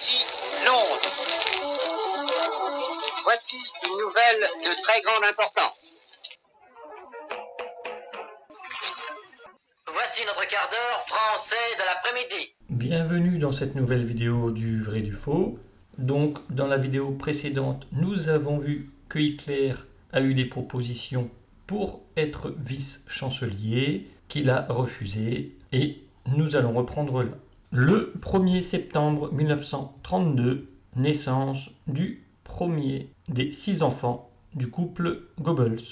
Voici Londres. Voici une nouvelle de très grande importance. Voici notre quart d'heure français de l'après-midi. Bienvenue dans cette nouvelle vidéo du vrai du faux. Donc dans la vidéo précédente, nous avons vu que Hitler a eu des propositions pour être vice-chancelier, qu'il a refusé, et nous allons reprendre là. Le 1er septembre 1932, naissance du premier des 6 enfants du couple Goebbels.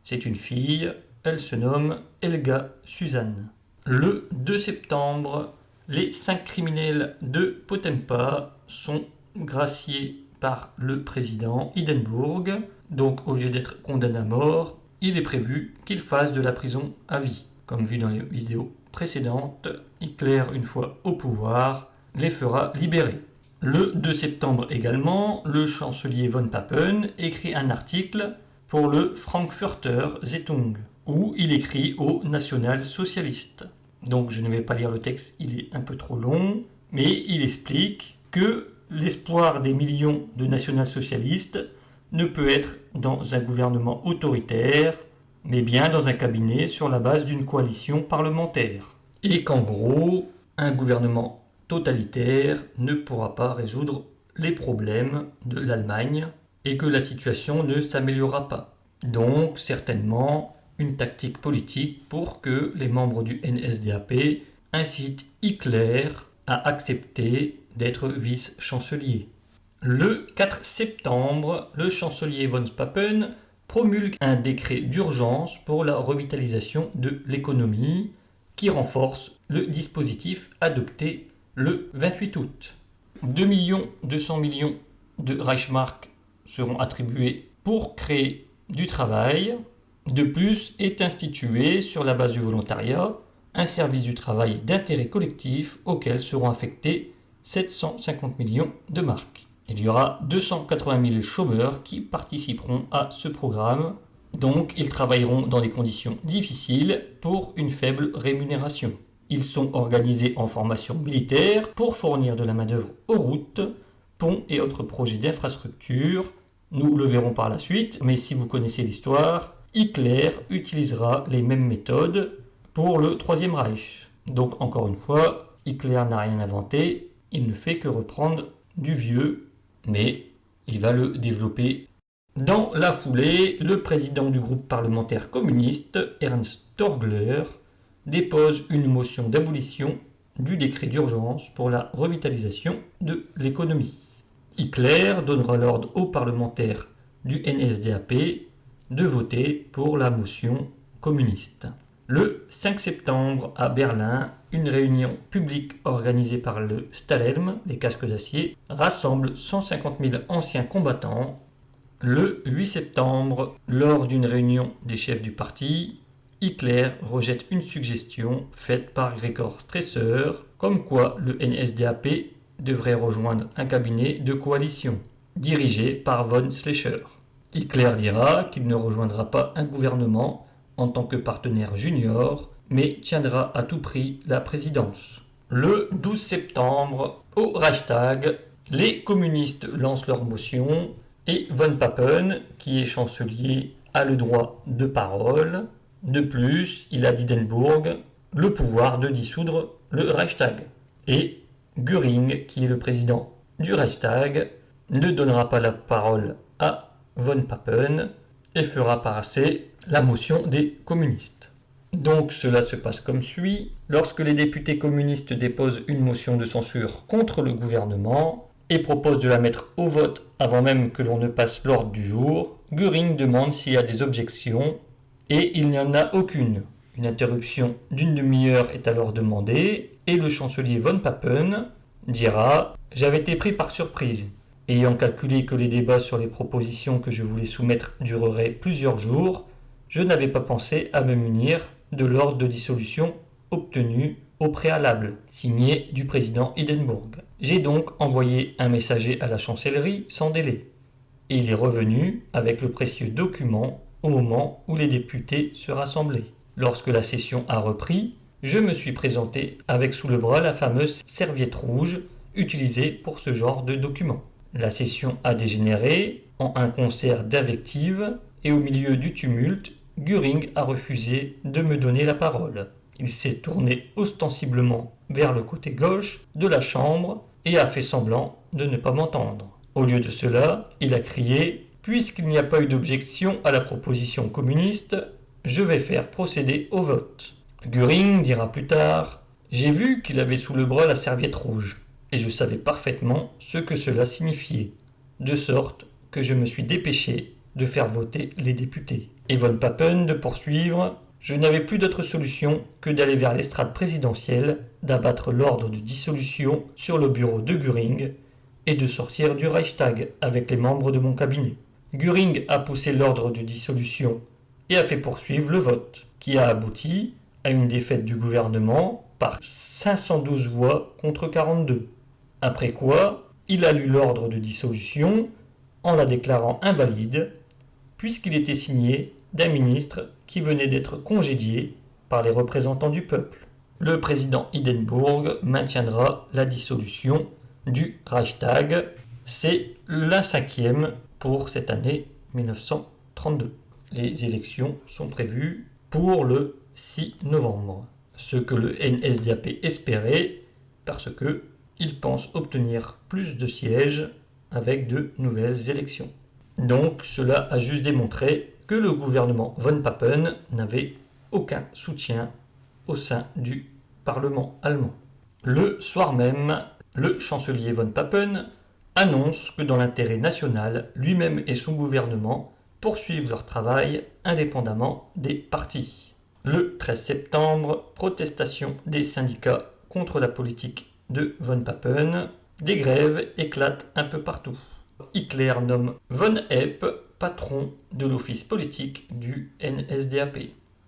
C'est une fille, elle se nomme Helga Susanne. Le 2 septembre, les 5 criminels de Potempa sont graciés par le président Hindenburg. Donc au lieu d'être condamné à mort, il est prévu qu'il fasse de la prison à vie. Comme vu dans les vidéos précédentes, Hitler, une fois au pouvoir, les fera libérer. Le 2 septembre également, le chancelier von Papen écrit un article pour le Frankfurter Zeitung, où il écrit aux national-socialistes. Donc je ne vais pas lire le texte, il est un peu trop long, mais il explique que l'espoir des millions de national-socialistes ne peut être dans un gouvernement autoritaire, mais bien dans un cabinet sur la base d'une coalition parlementaire. Et qu'en gros, un gouvernement totalitaire ne pourra pas résoudre les problèmes de l'Allemagne et que la situation ne s'améliorera pas. Donc certainement une tactique politique pour que les membres du NSDAP incitent Hitler à accepter d'être vice-chancelier. Le 4 septembre, le chancelier von Papen promulgue un décret d'urgence pour la revitalisation de l'économie qui renforce le dispositif adopté le 28 août. 2 200 millions de Reichsmark seront attribués pour créer du travail. De plus, est institué, sur la base du volontariat, un service du travail d'intérêt collectif auquel seront affectés 750 millions de marks. Il y aura 280 000 chômeurs qui participeront à ce programme. Donc, ils travailleront dans des conditions difficiles pour une faible rémunération. Ils sont organisés en formation militaire pour fournir de la main-d'œuvre aux routes, ponts et autres projets d'infrastructure. Nous le verrons par la suite, mais si vous connaissez l'histoire, Hitler utilisera les mêmes méthodes pour le Troisième Reich. Donc encore une fois, Hitler n'a rien inventé, il ne fait que reprendre du vieux, mais il va le développer. Dans la foulée, le président du groupe parlementaire communiste, Ernst Torgler, dépose une motion d'abolition du décret d'urgence pour la revitalisation de l'économie. Hitler donnera l'ordre aux parlementaires du NSDAP de voter pour la motion communiste. Le 5 septembre, à Berlin, une réunion publique organisée par le Stahlhelm, les casques d'acier, rassemble 150 000 anciens combattants. Le 8 septembre, lors d'une réunion des chefs du parti, Hitler rejette une suggestion faite par Gregor Stresser, comme quoi le NSDAP devrait rejoindre un cabinet de coalition, dirigé par von Schleicher. Hitler dira qu'il ne rejoindra pas un gouvernement en tant que partenaire junior, mais tiendra à tout prix la présidence. Le 12 septembre, au Reichstag, les communistes lancent leur motion et von Papen, qui est chancelier, a le droit de parole. De plus, il a d'Hindenburg le pouvoir de dissoudre le Reichstag. Et Göring, qui est le président du Reichstag, ne donnera pas la parole à von Papen et fera passer la motion des communistes. Donc cela se passe comme suit. Lorsque les députés communistes déposent une motion de censure contre le gouvernement et proposent de la mettre au vote avant même que l'on ne passe l'ordre du jour, Göring demande s'il y a des objections et il n'y en a aucune. Une interruption d'une demi-heure est alors demandée et le chancelier von Papen dira « J'avais été pris par surprise ». Ayant calculé que les débats sur les propositions que je voulais soumettre dureraient plusieurs jours, je n'avais pas pensé à me munir de l'ordre de dissolution obtenu au préalable, signé du président Hindenburg. J'ai donc envoyé un messager à la chancellerie sans délai, et il est revenu avec le précieux document au moment où les députés se rassemblaient. Lorsque la session a repris, je me suis présenté avec sous le bras la fameuse serviette rouge utilisés pour ce genre de document. La session a dégénéré en un concert d'invectives et au milieu du tumulte, Göring a refusé de me donner la parole. Il s'est tourné ostensiblement vers le côté gauche de la chambre et a fait semblant de ne pas m'entendre. Au lieu de cela, il a crié « Puisqu'il n'y a pas eu d'objection à la proposition communiste, je vais faire procéder au vote. » Göring dira plus tard « J'ai vu qu'il avait sous le bras la serviette rouge, et je savais parfaitement ce que cela signifiait, de sorte que je me suis dépêché de faire voter les députés. » Et von Papen de poursuivre « Je n'avais plus d'autre solution que d'aller vers l'estrade présidentielle, d'abattre l'ordre de dissolution sur le bureau de Göring et de sortir du Reichstag avec les membres de mon cabinet. » Göring a poussé l'ordre de dissolution et a fait poursuivre le vote, qui a abouti à une défaite du gouvernement par 512 voix contre 42. Après quoi, il a lu l'ordre de dissolution en la déclarant invalide, puisqu'il était signé d'un ministre qui venait d'être congédié par les représentants du peuple. Le président Hindenburg maintiendra la dissolution du Reichstag. C'est la 5e pour cette année 1932. Les élections sont prévues pour le 6 novembre. Ce que le NSDAP espérait, parce qu'il pense obtenir plus de sièges avec de nouvelles élections. Donc cela a juste démontré que le gouvernement von Papen n'avait aucun soutien au sein du Parlement allemand. Le soir même, le chancelier von Papen annonce que dans l'intérêt national, lui-même et son gouvernement poursuivent leur travail indépendamment des partis. Le 13 septembre, protestation des syndicats contre la politique de von Papen. Des grèves éclatent un peu partout. Hitler nomme von Epp patron de l'office politique du NSDAP.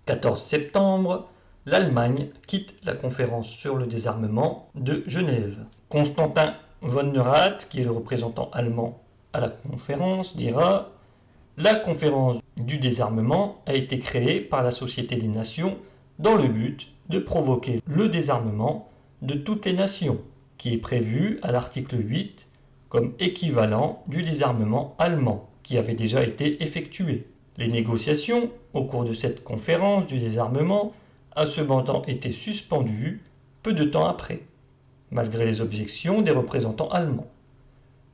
14 septembre, l'Allemagne quitte la conférence sur le désarmement de Genève. Constantin von Neurath, qui est le représentant allemand à la conférence, dira « La conférence du désarmement a été créée par la Société des Nations dans le but de provoquer le désarmement de toutes les nations, qui est prévu à l'article 8 comme équivalent du désarmement allemand, qui avait déjà été effectué. Les négociations au cours de cette conférence du désarmement a cependant été suspendues peu de temps après, malgré les objections des représentants allemands.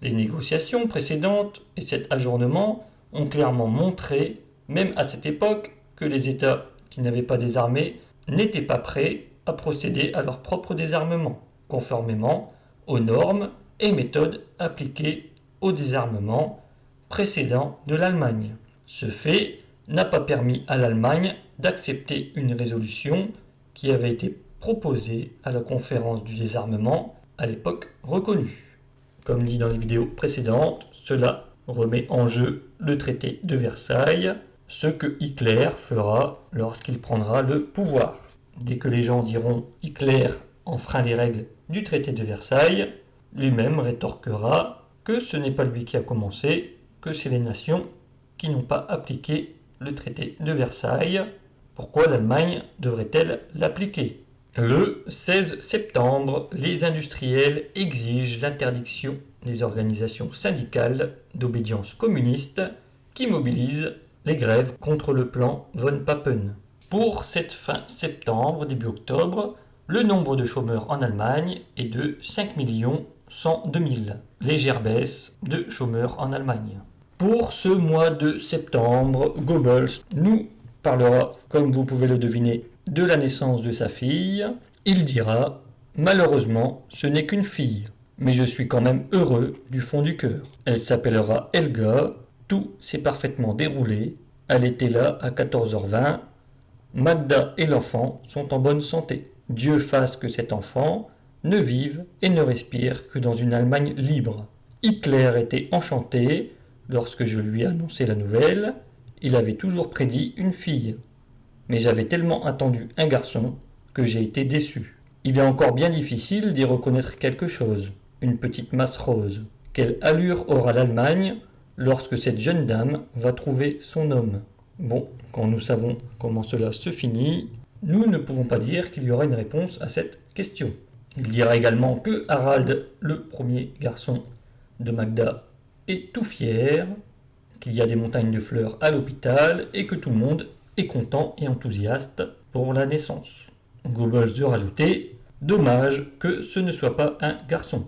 Les négociations précédentes et cet ajournement ont clairement montré, même à cette époque, que les États qui n'avaient pas désarmé n'étaient pas prêts à procéder à leur propre désarmement, conformément aux normes et méthodes appliquées au désarmement précédent de l'Allemagne. Ce fait n'a pas permis à l'Allemagne d'accepter une résolution qui avait été proposée à la conférence du désarmement, à l'époque reconnue. Comme dit dans les vidéos précédentes, cela remet en jeu le traité de Versailles, ce que Hitler fera lorsqu'il prendra le pouvoir. Dès que les gens diront « Hitler enfreint les règles du traité de Versailles », lui-même rétorquera que ce n'est pas lui qui a commencé, que c'est les nations qui n'ont pas appliqué le traité de Versailles. Pourquoi l'Allemagne devrait-elle l'appliquer ? Le 16 septembre, les industriels exigent l'interdiction des organisations syndicales d'obédience communiste qui mobilisent les grèves contre le plan von Papen. Pour cette fin septembre, début octobre, le nombre de chômeurs en Allemagne est de 5 102 000. Légère baisse de chômeurs en Allemagne. Pour ce mois de septembre, Goebbels nous parlera, comme vous pouvez le deviner, de la naissance de sa fille. Il dira « Malheureusement, ce n'est qu'une fille, mais je suis quand même heureux du fond du cœur. Elle s'appellera Helga, tout s'est parfaitement déroulé, elle était là à 14h20, Magda et l'enfant sont en bonne santé. Dieu fasse que cet enfant ne vive et ne respire que dans une Allemagne libre. Hitler était enchanté lorsque je lui ai annoncé la nouvelle, il avait toujours prédit une fille. Mais j'avais tellement attendu un garçon que j'ai été déçu. Il est encore bien difficile d'y reconnaître quelque chose, une petite masse rose. Quelle allure aura l'Allemagne lorsque cette jeune dame va trouver son homme ? Bon, quand nous savons comment cela se finit, nous ne pouvons pas dire qu'il y aura une réponse à cette question. Il dira également que Harald, le premier garçon de Magda, est tout fier, qu'il y a des montagnes de fleurs à l'hôpital et que tout le monde est content et enthousiaste pour la naissance. Goebbels de rajouter « Dommage que ce ne soit pas un garçon ».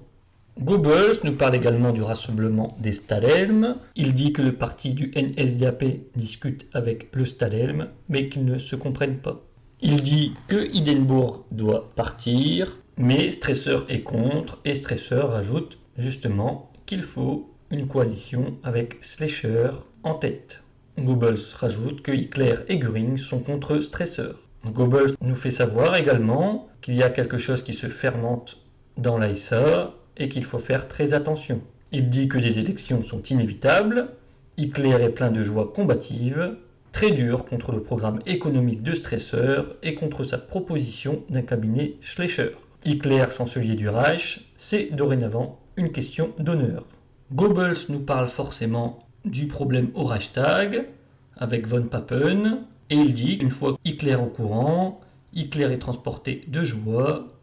Goebbels nous parle également du rassemblement des Stahlhelm. Il dit que le parti du NSDAP discute avec le Stahlhelm, mais qu'ils ne se comprennent pas. Il dit que Hindenburg doit partir, mais Stresser est contre, et Stresser rajoute justement qu'il faut une coalition avec Schleicher en tête. Goebbels rajoute que Hitler et Göring sont contre Stresser. Goebbels nous fait savoir également qu'il y a quelque chose qui se fermente dans l'ASA et qu'il faut faire très attention. Il dit que des élections sont inévitables, Hitler est plein de joie combative, très dur contre le programme économique de Stresser et contre sa proposition d'un cabinet Schleicher. Hitler, chancelier du Reich, c'est dorénavant une question d'honneur. Goebbels nous parle forcément du problème au Reichstag avec von Papen et il dit qu'une fois Hitler au courant, Hitler est transporté de joie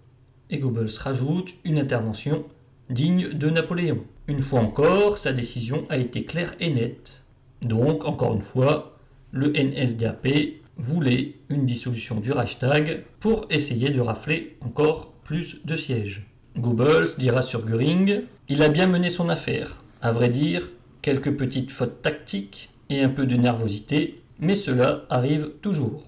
et Goebbels rajoute une intervention digne de Napoléon. Une fois encore, sa décision a été claire et nette. Donc, encore une fois, le NSDAP voulait une dissolution du Reichstag pour essayer de rafler encore plus de sièges. Goebbels dira sur Göring « Il a bien mené son affaire. À vrai dire, quelques petites fautes tactiques et un peu de nervosité, mais cela arrive toujours. »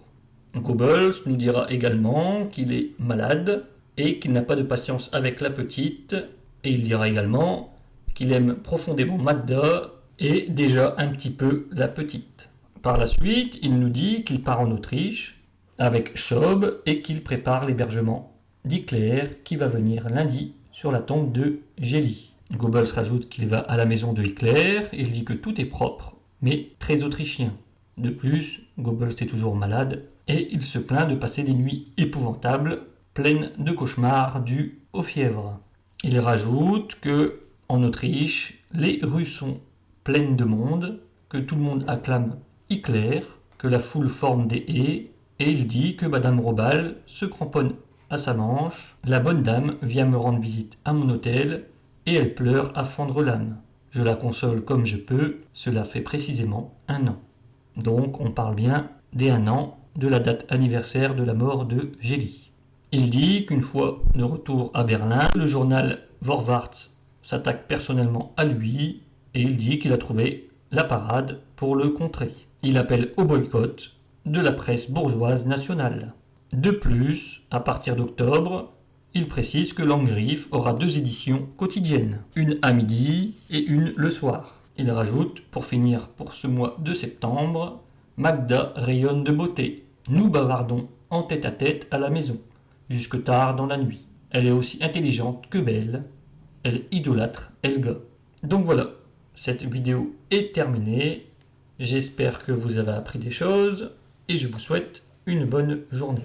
Goebbels nous dira également qu'il est malade et qu'il n'a pas de patience avec la petite, et il dira également qu'il aime profondément Magda et déjà un petit peu la petite. Par la suite, il nous dit qu'il part en Autriche avec Schaub et qu'il prépare l'hébergement d'Hitler qui va venir lundi sur la tombe de Geli. Goebbels rajoute qu'il va à la maison de Hitler et il dit que tout est propre, mais très autrichien. De plus, Goebbels est toujours malade et il se plaint de passer des nuits épouvantables, pleines de cauchemars dus aux fièvres. Il rajoute que en Autriche, les rues sont pleines de monde, que tout le monde acclame Hitler, que la foule forme des haies, et il dit que Madame Robal se cramponne à sa manche. La bonne dame vient me rendre visite à mon hôtel et elle pleure à fendre l'âme. Je la console comme je peux, cela fait précisément 1 an. Donc on parle bien des 1 an de la date anniversaire de la mort de Geli. Il dit qu'une fois de retour à Berlin, le journal Vorwärts s'attaque personnellement à lui et il dit qu'il a trouvé la parade pour le contrer. Il appelle au boycott de la presse bourgeoise nationale. De plus, à partir d'octobre, il précise que Landgrif aura 2 éditions quotidiennes, une à midi et une le soir. Il rajoute, pour finir pour ce mois de septembre, Magda rayonne de beauté. Nous bavardons en tête-à-tête à la maison, jusque tard dans la nuit. Elle est aussi intelligente que belle. Elle idolâtre Helga. Donc voilà, cette vidéo est terminée. J'espère que vous avez appris des choses et je vous souhaite une bonne journée.